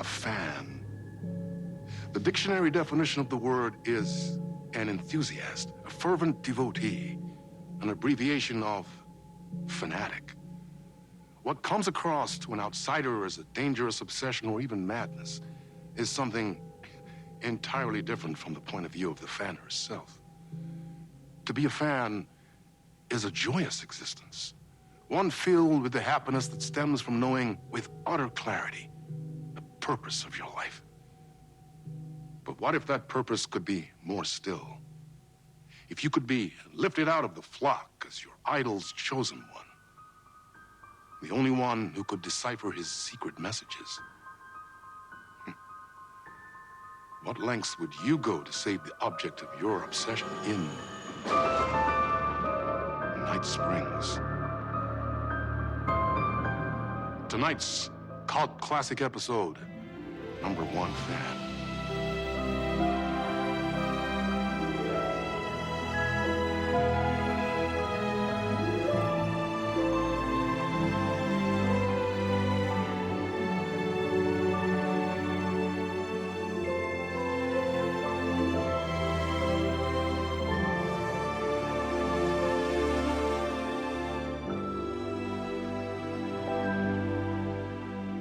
fan. The dictionary definition of the word is an enthusiast, a fervent devotee, an abbreviation of fanatic. What comes across to an outsider as a dangerous obsession or even madness is something entirely different from the point of view of the fan herself. To be a fan is a joyous existence, one filled with the happiness that stems from knowing with utter clarity the purpose of your life. But what if that purpose could be more still? If you could be lifted out of the flock as your idol's chosen one, the only one who could decipher his secret messages. What lengths would you go to save the object of your obsession in Night Springs? Tonight's cult classic episode, number 1 fan.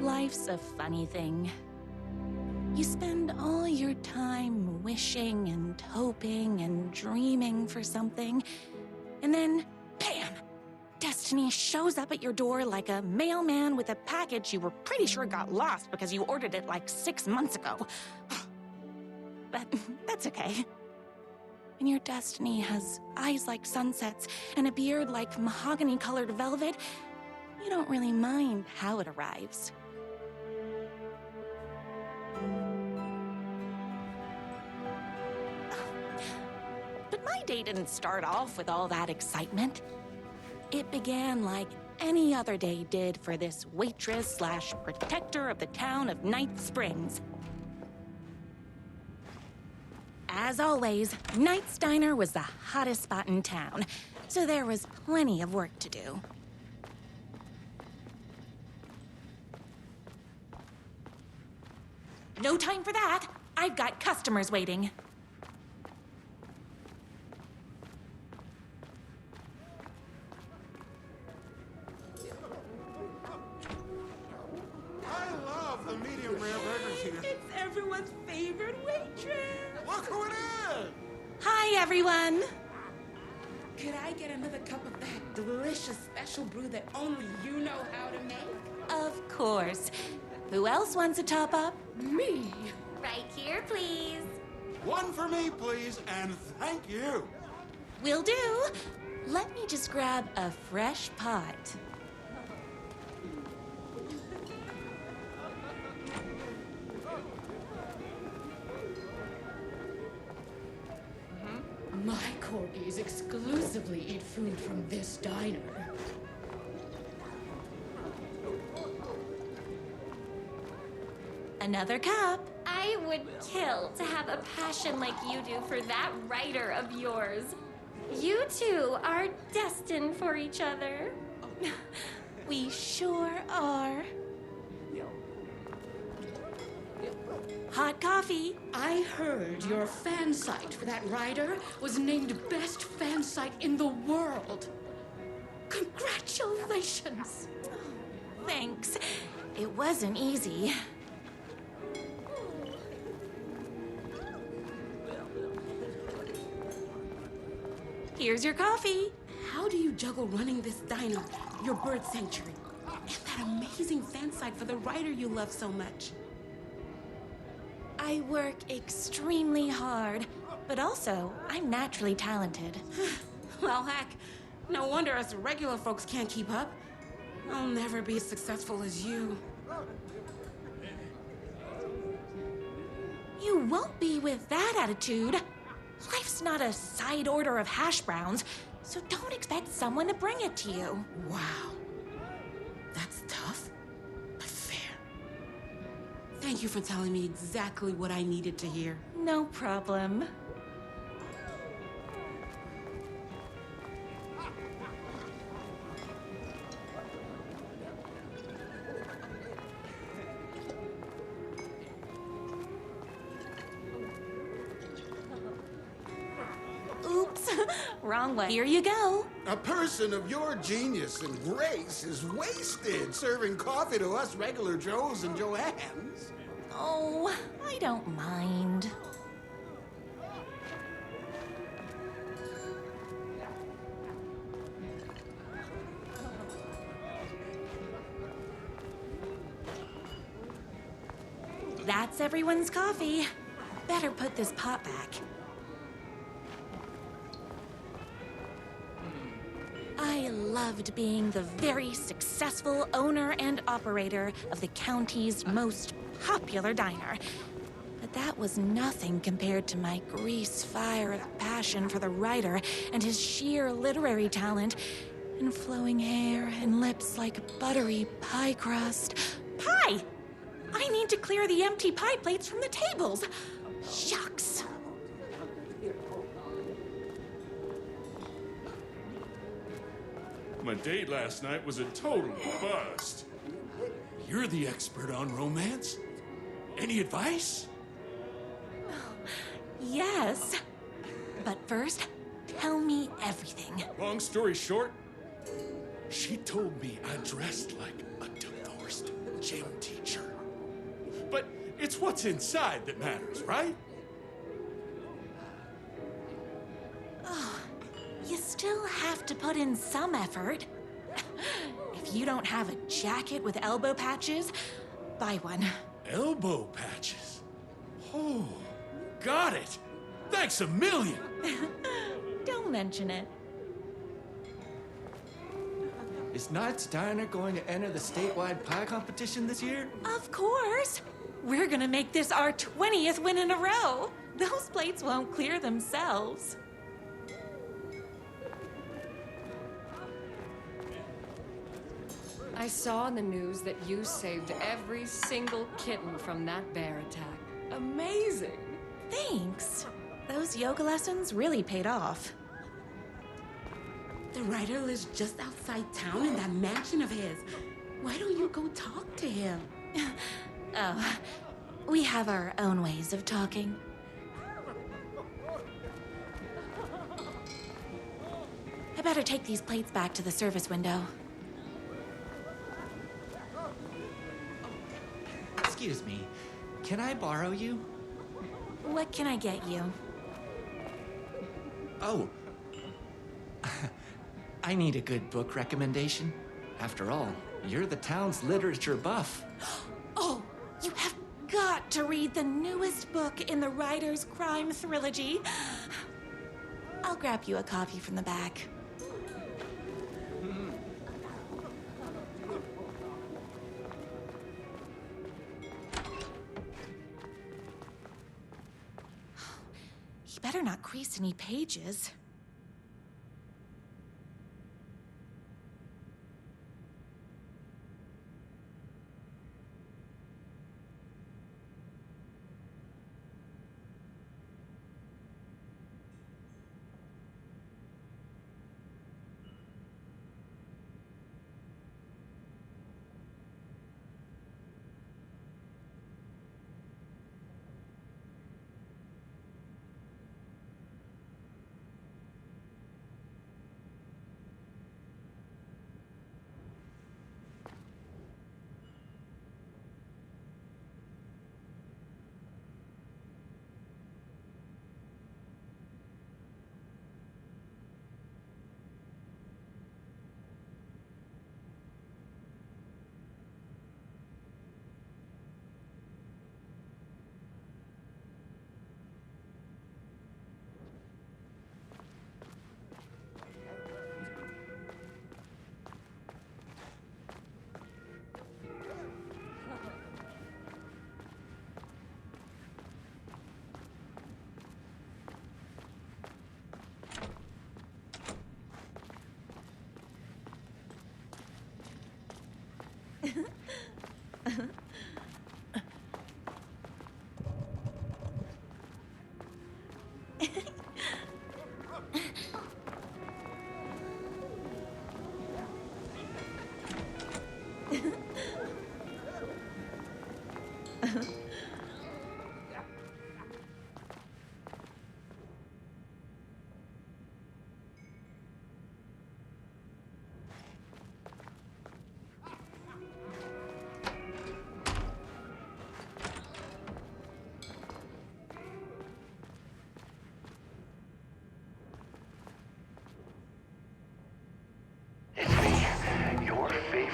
Life's a funny thing. You spend all your time wishing and hoping and dreaming for something, and then, bam! Destiny shows up at your door like a mailman with a package you were pretty sure got lost because you ordered it like 6 months ago. But that's okay. When your destiny has eyes like sunsets and a beard like mahogany-colored velvet, you don't really mind how it arrives. But my day didn't start off with all that excitement. It began like any other day did for this waitress/protector of the town of Night Springs. As always, Knight's Diner was the hottest spot in town, so there was plenty of work to do. No time for that. I've got customers waiting. I love the medium rare burgers here. It's everyone's favorite waitress. Look who it is! Hi, everyone. Could I get another cup of that delicious special brew that only you know how to make? Of course. Who else wants a top-up? Me. Right here, please. One for me, please, and thank you. Will do. Let me just grab a fresh pot. My corgis exclusively eat food from this diner. Another cup. I would kill to have a passion like you do for that writer of yours. You two are destined for each other. We sure are. Hot coffee. I heard your fan site for that writer was named best fan site in the world. Congratulations! Thanks. It wasn't easy. Here's your coffee. How do you juggle running this diner, your bird sanctuary, and that amazing fan site for the writer you love so much? I work extremely hard, but also I'm naturally talented. Well, heck, no wonder us regular folks can't keep up. I'll never be as successful as you. You won't be with that attitude. Life's not a side order of hash browns, so don't expect someone to bring it to you. Wow. That's tough, but fair. Thank you for telling me exactly what I needed to hear. No problem. Wrong way. Here you go. A person of your genius and grace is wasted serving coffee to us regular Joes and Joannes. Oh, I don't mind. That's everyone's coffee. Better put this pot back. I loved being the very successful owner and operator of the county's most popular diner. But that was nothing compared to my grease fire of passion for the writer and his sheer literary talent, and flowing hair and lips like buttery pie crust. Pie! I need to clear the empty pie plates from the tables. Shucks. My date last night was a total bust. You're the expert on romance. Any advice? Yes. But first, tell me everything. Long story short, she told me I dressed like a divorced gym teacher. But it's what's inside that matters, right? You still have to put in some effort. If you don't have a jacket with elbow patches, buy one. Elbow patches. Oh, got it. Thanks a million. Don't mention it. Is Knight's Diner going to enter the statewide pie competition this year? Of course. We're gonna make this our 20th win in a row. Those plates won't clear themselves. I saw in the news that you saved every single kitten from that bear attack. Amazing! Thanks. Those yoga lessons really paid off. The writer lives just outside town in that mansion of his. Why don't you go talk to him? Oh, we have our own ways of talking. I better take these plates back to the service window. Excuse me, can I borrow you? What can I get you? Oh. I need a good book recommendation. After all, you're the town's literature buff. Oh, you have got to read the newest book in the Writer's Crime Trilogy. I'll grab you a copy from the back. He better not crease any pages.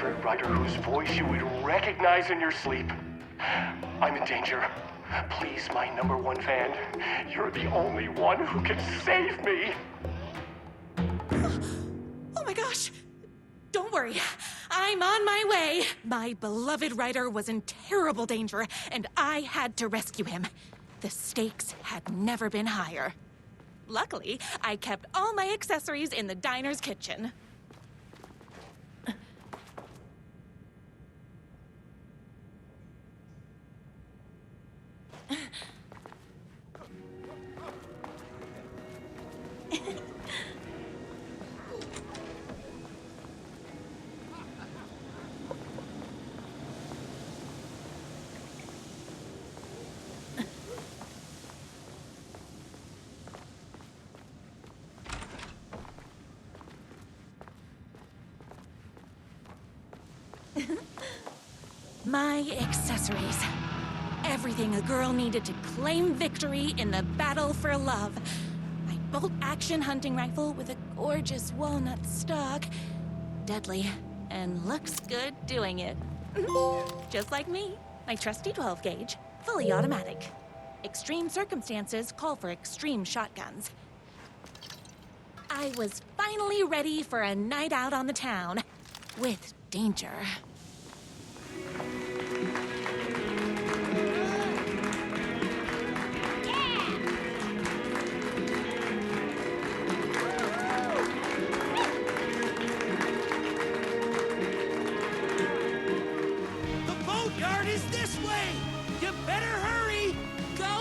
favorite writer whose voice you would recognize in your sleep. I'm in danger. Please, my #1 fan, you're the only one who can save me. Oh my gosh! Don't worry, I'm on my way. My beloved writer was in terrible danger, and I had to rescue him. The stakes had never been higher. Luckily, I kept all my accessories in the diner's kitchen. My accessories. Everything a girl needed to claim victory in the battle for love. My bolt-action hunting rifle with a gorgeous walnut stock. Deadly, and looks good doing it. Just like me, my trusty 12-gauge, fully automatic. Extreme circumstances call for extreme shotguns. I was finally ready for a night out on the town, with danger.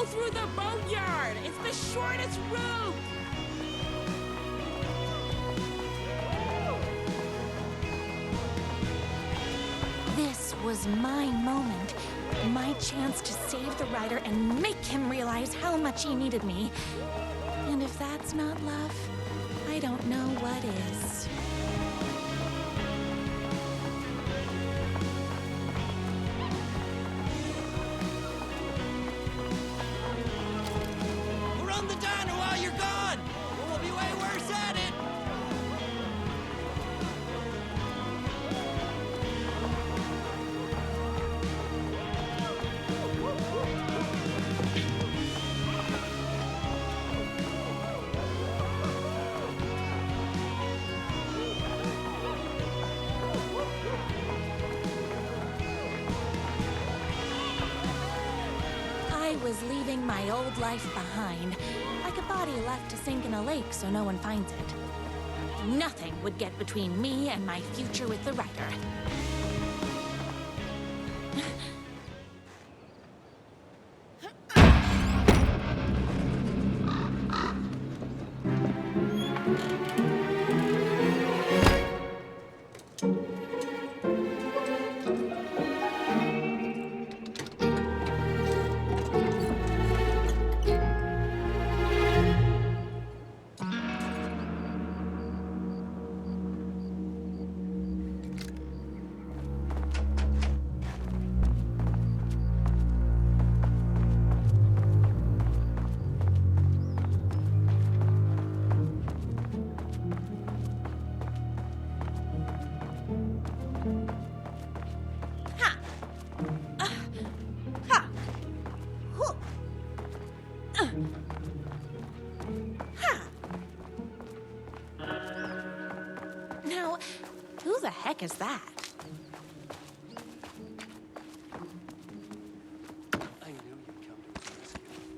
Through the boatyard! It's the shortest route! This was my moment. My chance to save the writer and make him realize how much he needed me. And if that's not love, I don't know what is. Run the diner while you're gone, or we'll be way worse at it. I was leaving my old life behind, like a body left to sink in a lake so no one finds it. Nothing would get between me and my future with the writer. Now, who the heck is that? I knew you'd come to his rescue.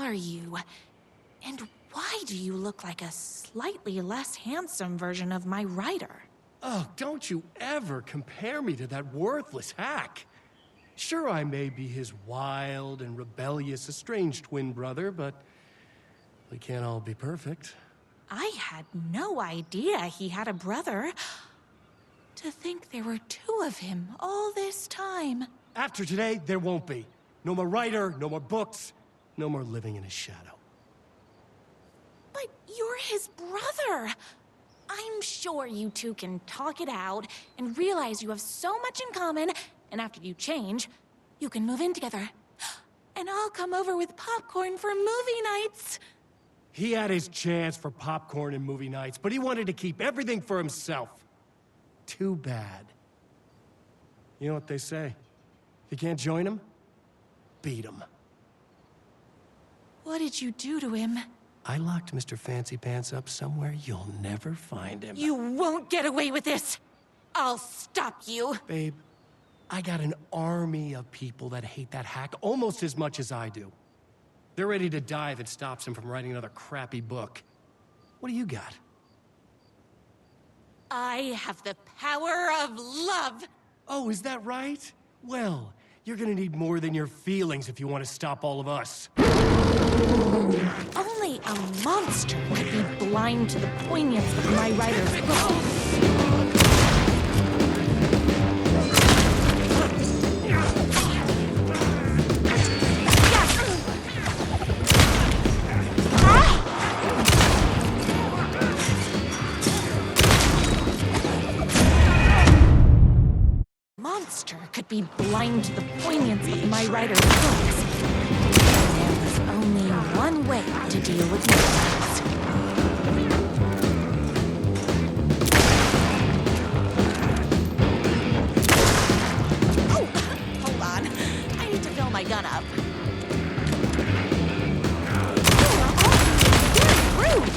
are you? And why do you look like a slightly less handsome version of my writer? Oh, don't you ever compare me to that worthless hack. Sure, I may be his wild and rebellious estranged twin brother, but we can't all be perfect. I had no idea he had a brother. To think there were two of him all this time. After today, there won't be. No more writer, no more books, no more living in his shadow. But you're his brother. I'm sure you two can talk it out and realize you have so much in common, and after you change, you can move in together. And I'll come over with popcorn for movie nights. He had his chance for popcorn and movie nights, but he wanted to keep everything for himself. Too bad. You know what they say? If you can't join him, beat him. What did you do to him? I locked Mr. Fancy Pants up somewhere you'll never find him. You won't get away with this. I'll stop you. Babe, I got an army of people that hate that hack almost as much as I do. They're ready to die if it stops him from writing another crappy book. What do you got? I have the power of love. Oh, is that right? Well, you're gonna need more than your feelings if you want to stop all of us. Only a monster could be blind to the poignance of my writer's book. Monster could be blind to the poignance of my writer's books. There was only one way to deal with monsters. Oh, hold on. I need to fill my gun up. You are all very rude.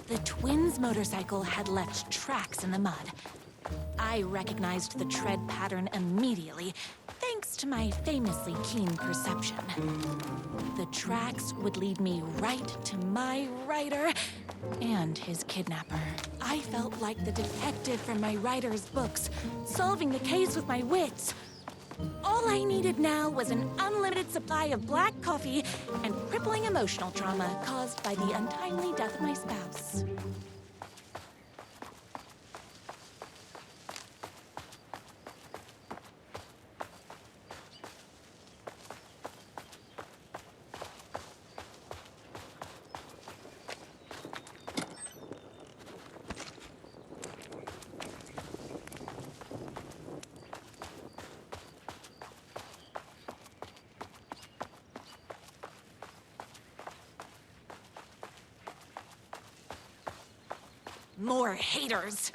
The twins' motorcycle had left tracks in the mud. I recognized the tread pattern immediately, thanks to my famously keen perception. The tracks would lead me right to my writer and his kidnapper. I felt like the detective from my writer's books, solving the case with my wits. All I needed now was an unlimited supply of black coffee and crippling emotional trauma caused by the untimely death of my spouse. More haters.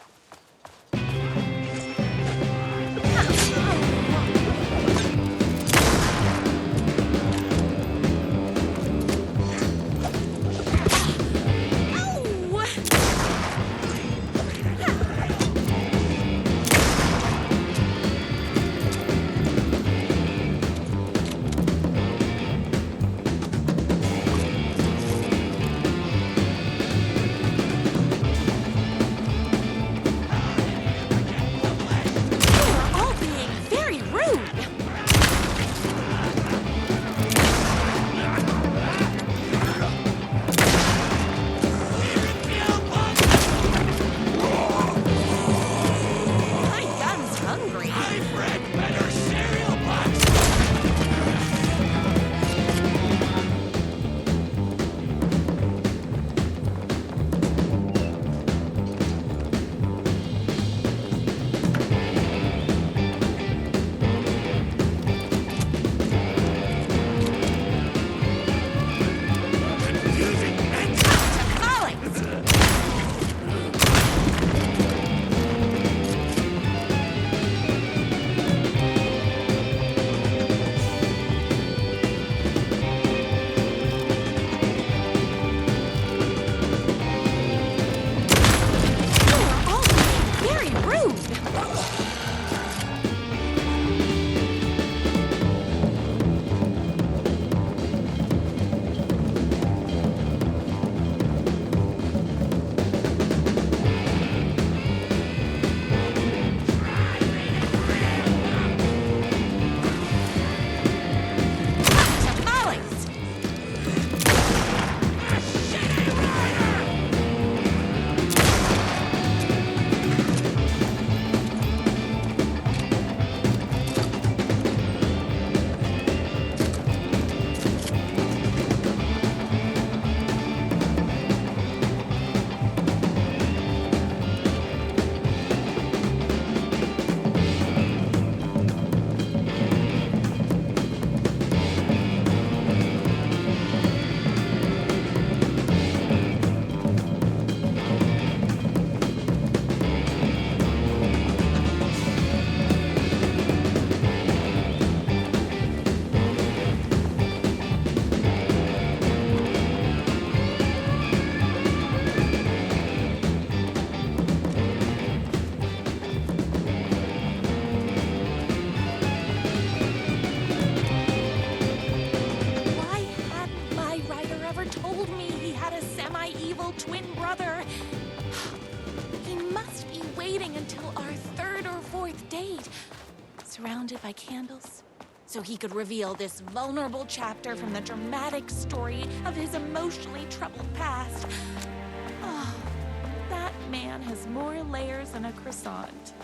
semi-evil twin brother. He must be waiting until our third or fourth date, surrounded by candles, so he could reveal this vulnerable chapter from the dramatic story of his emotionally troubled past. Oh, that man has more layers than a croissant.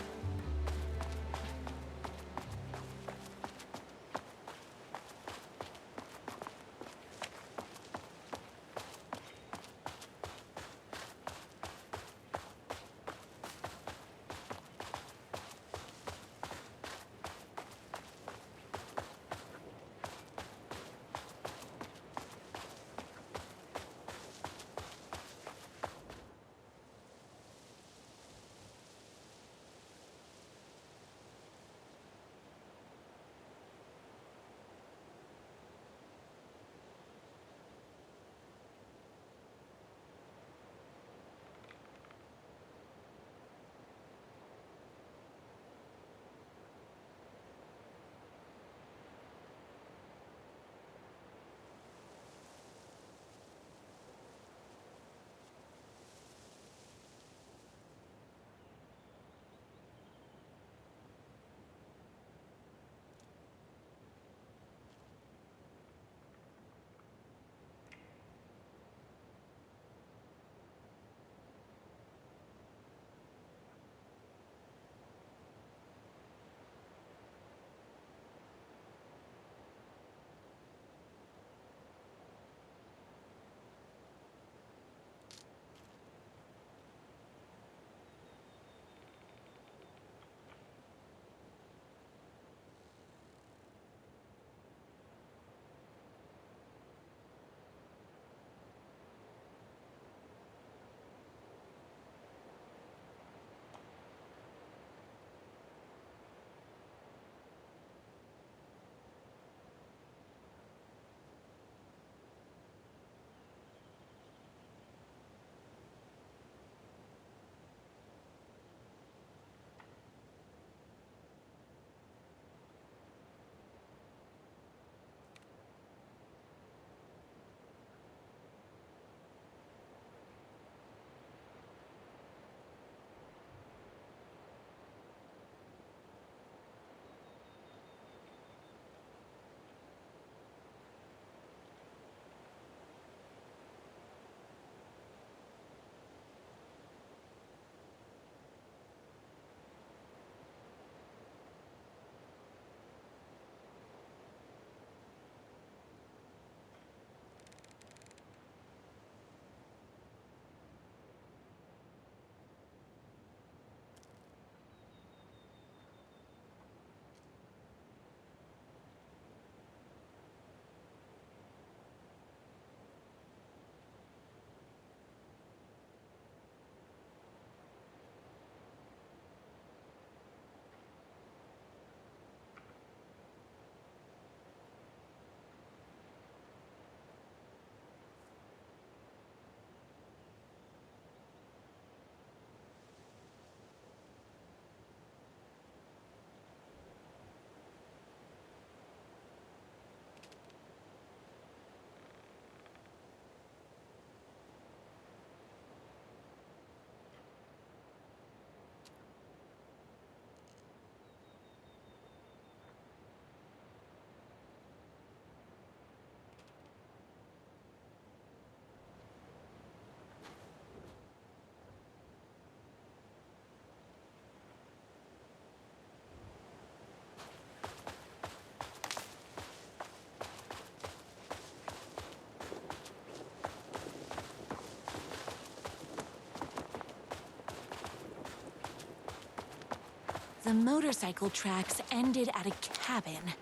The motorcycle tracks ended at a cabin.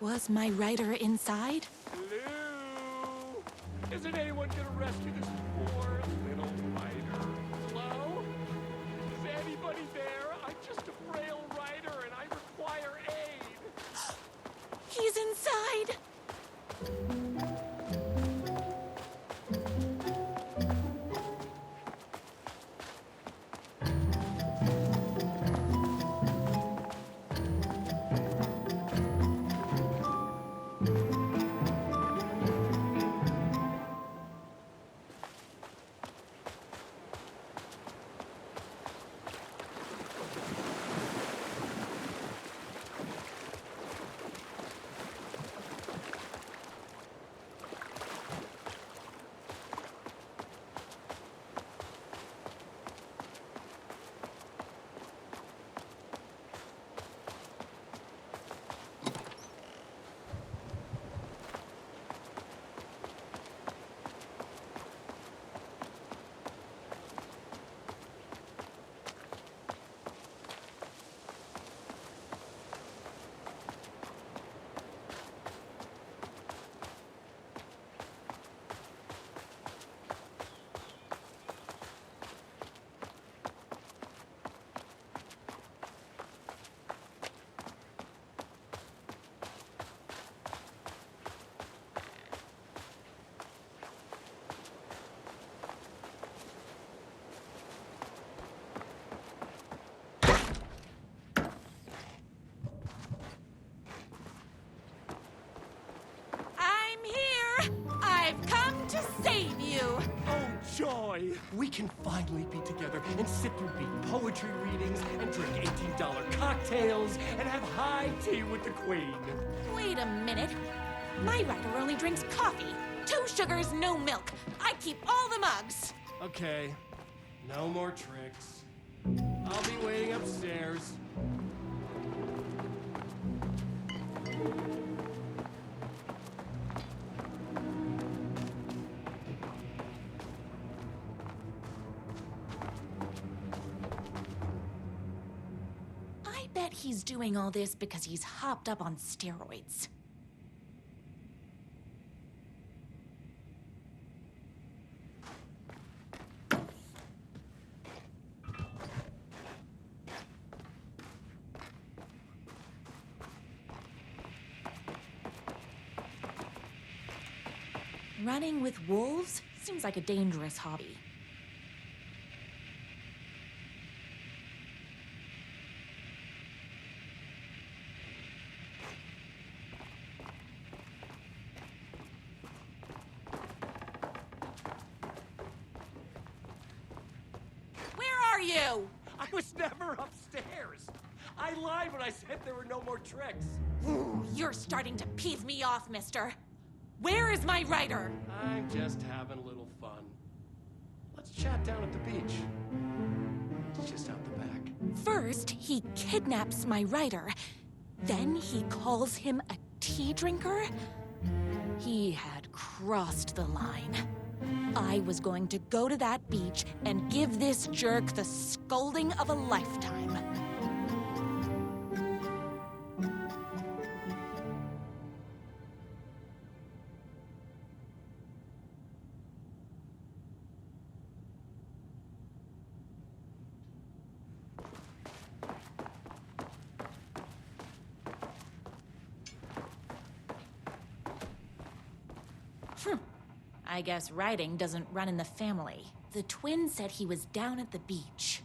Was my rider inside? Hello? Isn't anyone gonna rescue this poor little rider? Hello? Is anybody there? I'm just a frail rider and I require aid. He's inside! boy! We can finally be together and sit through big poetry readings and drink $18 cocktails and have high tea with the Queen. Wait a minute. My writer only drinks coffee. 2 sugars, no milk. I keep all the mugs. Okay, no more tricks. I'll be waiting upstairs. I bet he's doing all this because he's hopped up on steroids. Running with wolves seems like a dangerous hobby. Where are you? I was never upstairs. I lied when I said there were no more tricks. Ooh, you're starting to piss me off, mister. Where is my writer? I'm just having a little fun. Let's chat down at the beach. It's just out the back. First, he kidnaps my writer. Then he calls him a tea drinker. He had crossed the line. I was going to go to that beach and give this jerk the scolding of a lifetime. I guess writing doesn't run in the family. The twin said he was down at the beach.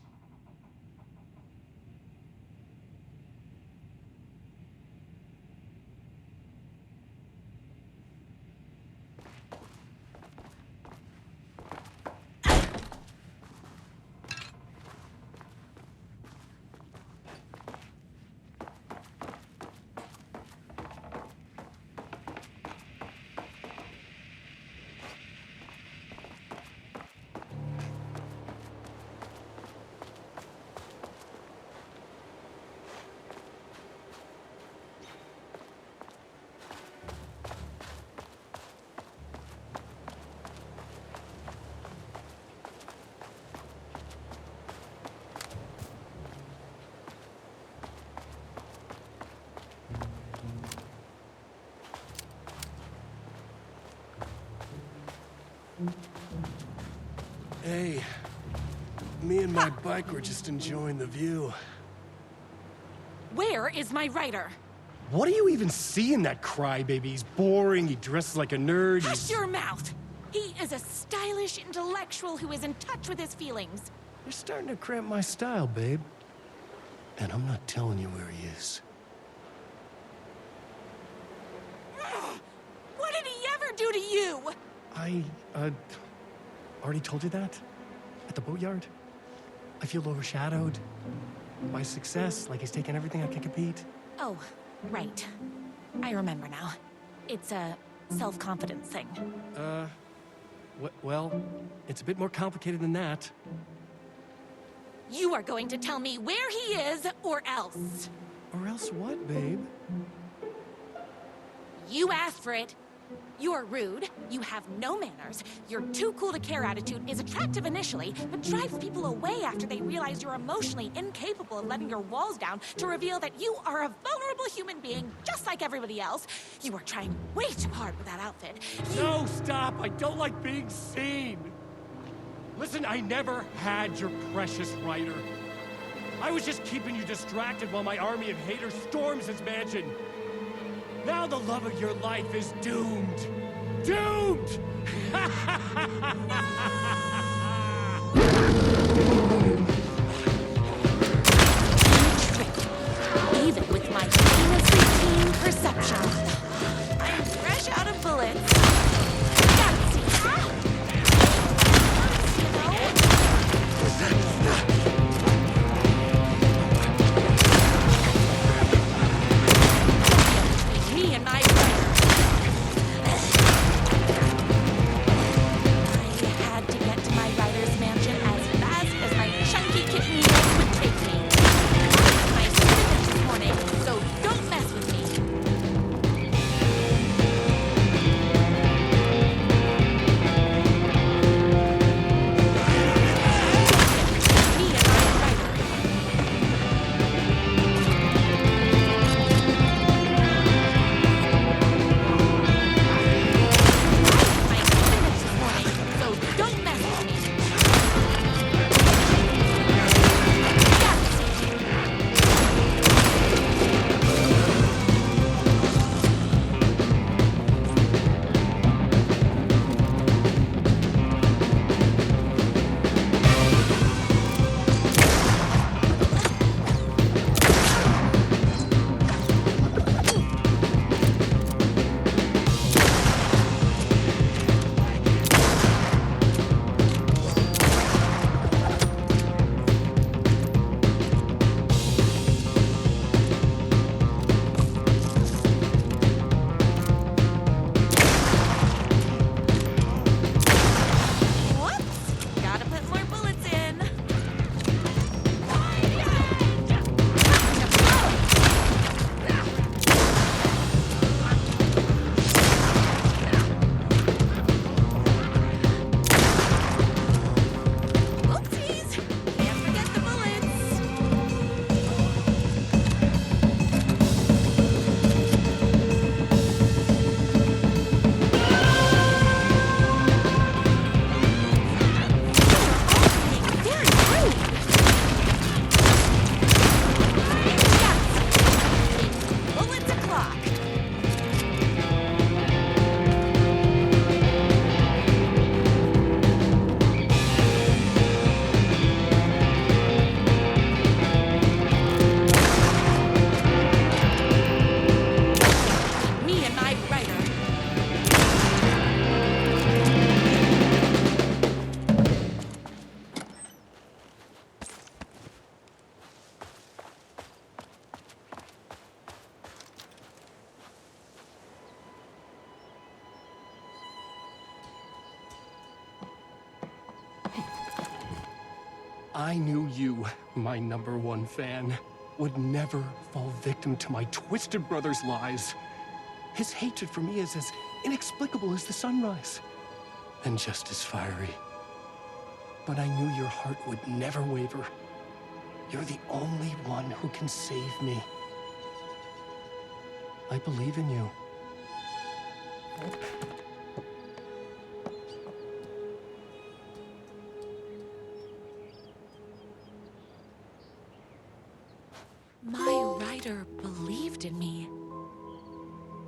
Hey, me and my bike were just enjoying the view. Where is my writer? What do you even see in that crybaby? He's boring, he dresses like a nerd. Hush your mouth! He is a stylish intellectual who is in touch with his feelings. You're starting to cramp my style, babe. And I'm not telling you where he is. What did he ever do to you? I, already told you that? At the boatyard? I feel overshadowed by success, like he's taken everything I can compete. Oh, right. I remember now. It's a self-confidence thing. Well, it's a bit more complicated than that. You are going to tell me where he is, or else. Or else what, babe? You asked for it. You're rude, you have no manners, your too cool to care attitude is attractive initially, but drives people away after they realize you're emotionally incapable of letting your walls down to reveal that you are a vulnerable human being just like everybody else. You are trying way too hard with that outfit. No, stop! I don't like being seen! Listen, I never had your precious writer. I was just keeping you distracted while my army of haters storms his mansion. Now the love of your life is doomed! Doomed! Even with my famously keen perception, I'm fresh out of bullets. Gotta see that. I knew you, my #1 fan, would never fall victim to my twisted brother's lies. His hatred for me is as inexplicable as the sunrise, and just as fiery. But I knew your heart would never waver. You're the only one who can save me. I believe in you. My writer believed in me.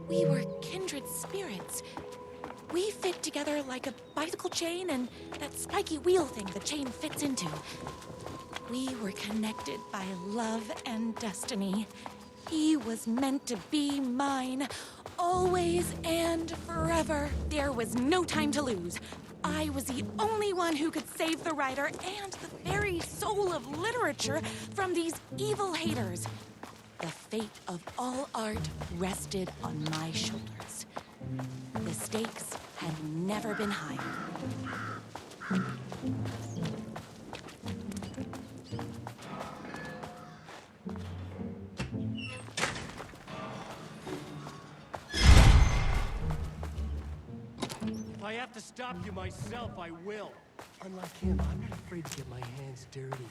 We were kindred spirits. We fit together like a bicycle chain and that spiky wheel thing the chain fits into. We were connected by love and destiny. He was meant to be mine, always and forever. There was no time to lose. I was the only one who could save the writer and the very soul of literature from these evil haters. The fate of all art rested on my shoulders. The stakes had never been higher. If I have to stop you myself, I will. Unlike him, I'm not afraid to get my hands dirty.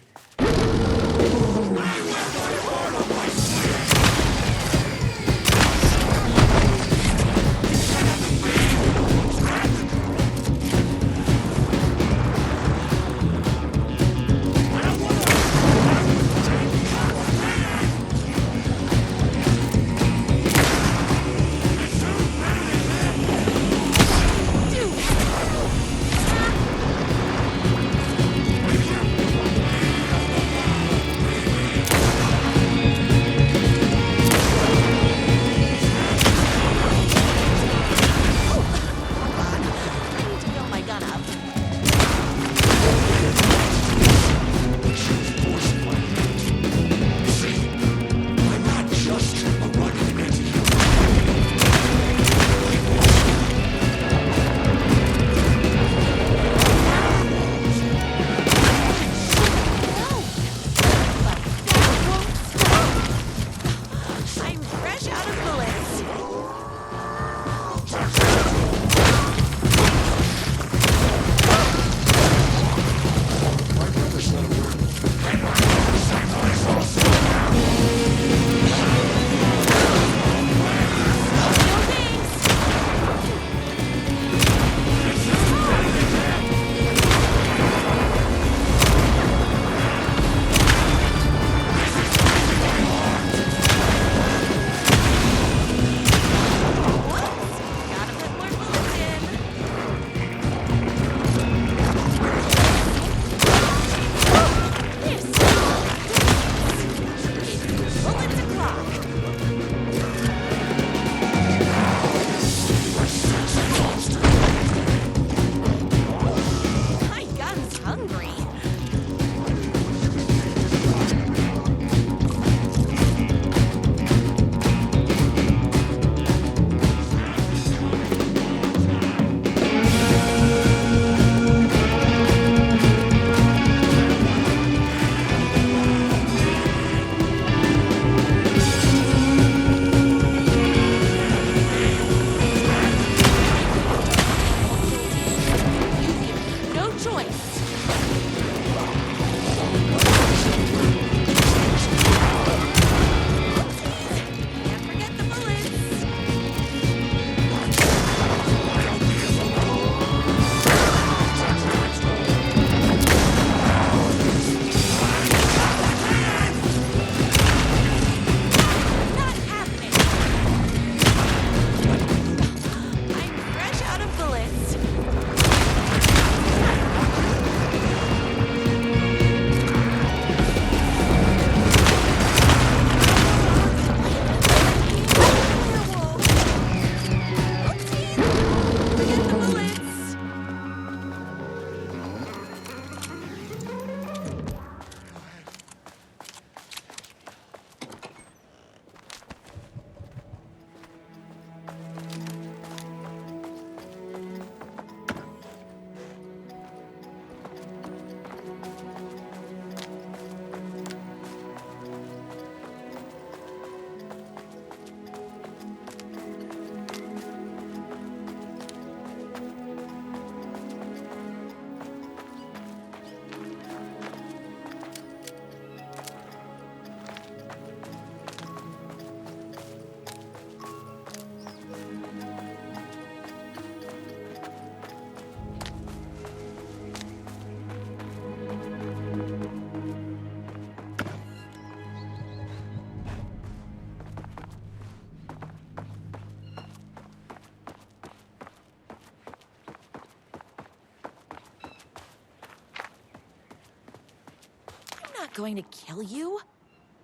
not going to kill you.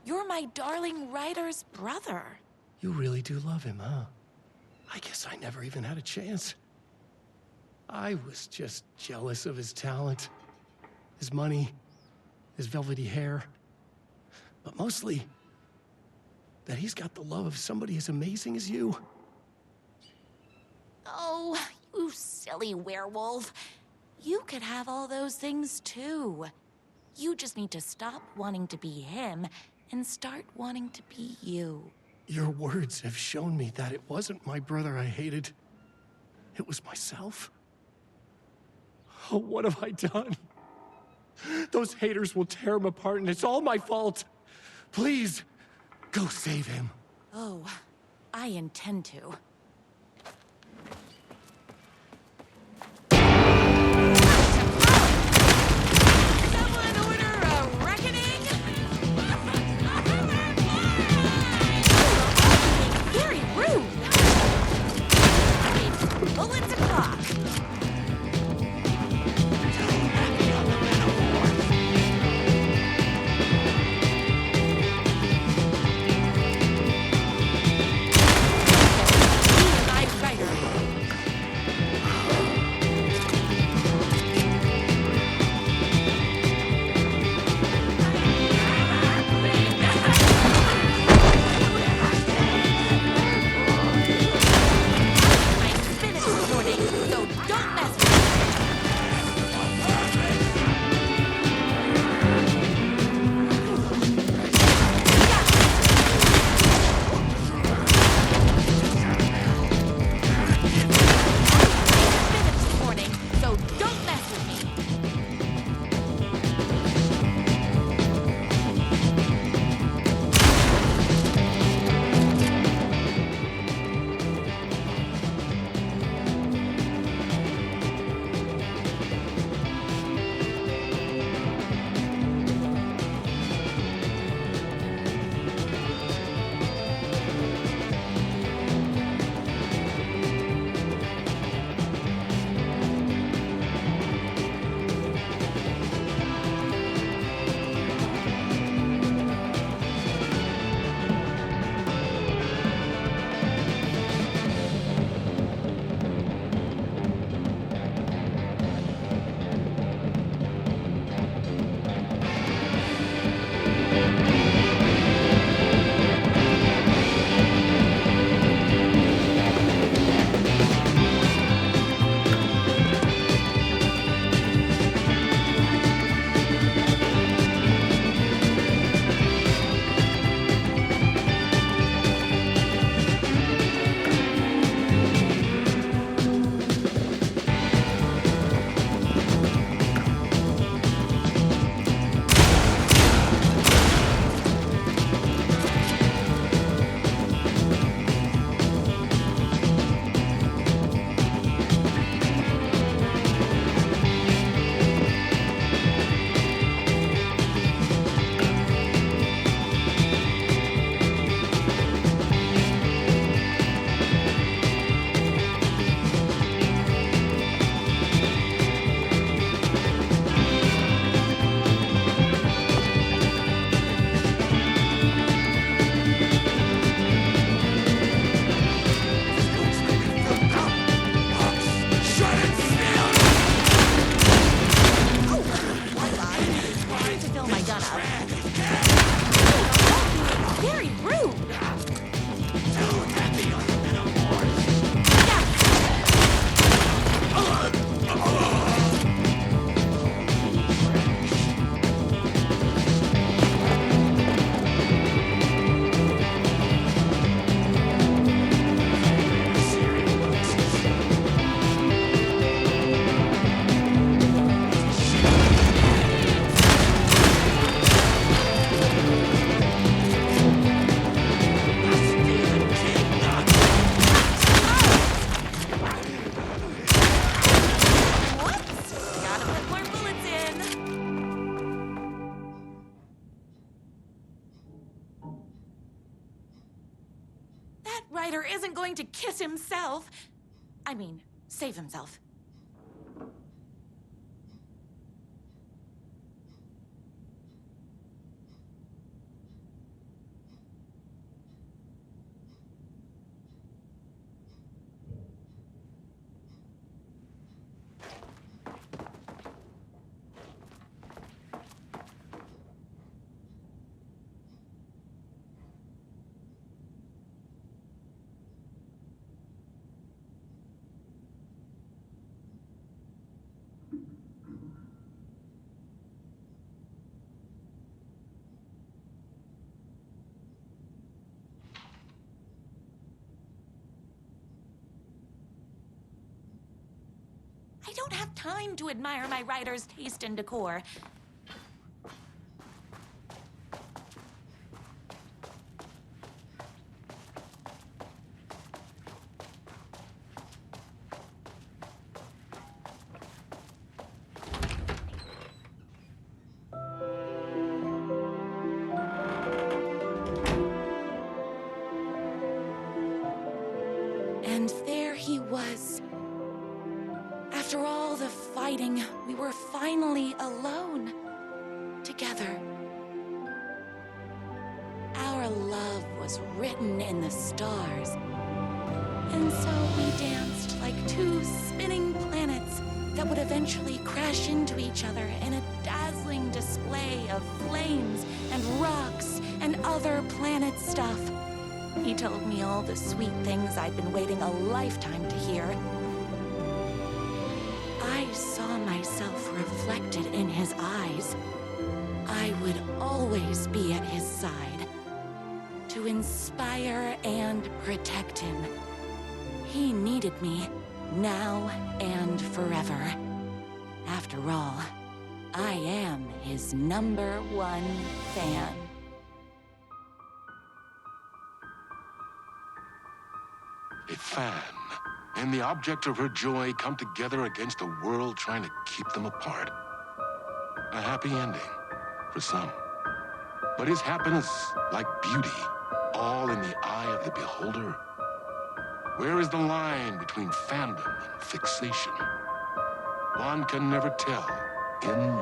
You're my darling writer's brother. You really do love him, huh? I guess I never even had a chance. I was just jealous of his talent, his money, his velvety hair. But mostly, that he's got the love of somebody as amazing as you. Oh, you silly werewolf. You could have all those things too. You just need to stop wanting to be him and start wanting to be you. Your words have shown me that it wasn't my brother I hated. It was myself. Oh, what have I done? Those haters will tear him apart, and it's all my fault. Please, go save him. Oh, I intend to. Someone order a reckoning? Very rude. Bullets o'clock. Ryder isn't going to kiss himself. I mean, save himself. I don't have time to admire my writer's taste and decor. And there he was. After all the fighting, we were finally alone. Together. Our love was written in the stars. And so we danced like two spinning planets that would eventually crash into each other in a dazzling display of flames and rocks and other planet stuff. He told me all the sweet things I'd been waiting a lifetime to hear. I saw myself reflected in his eyes. I would always be at his side, to inspire and protect him. He needed me, now and forever. After all, I am his #1 fan. A fan and the object of her joy come together against a world trying to keep them apart. A happy ending for some. But is happiness, like beauty, all in the eye of the beholder? Where is the line between fandom and fixation? One can never tell in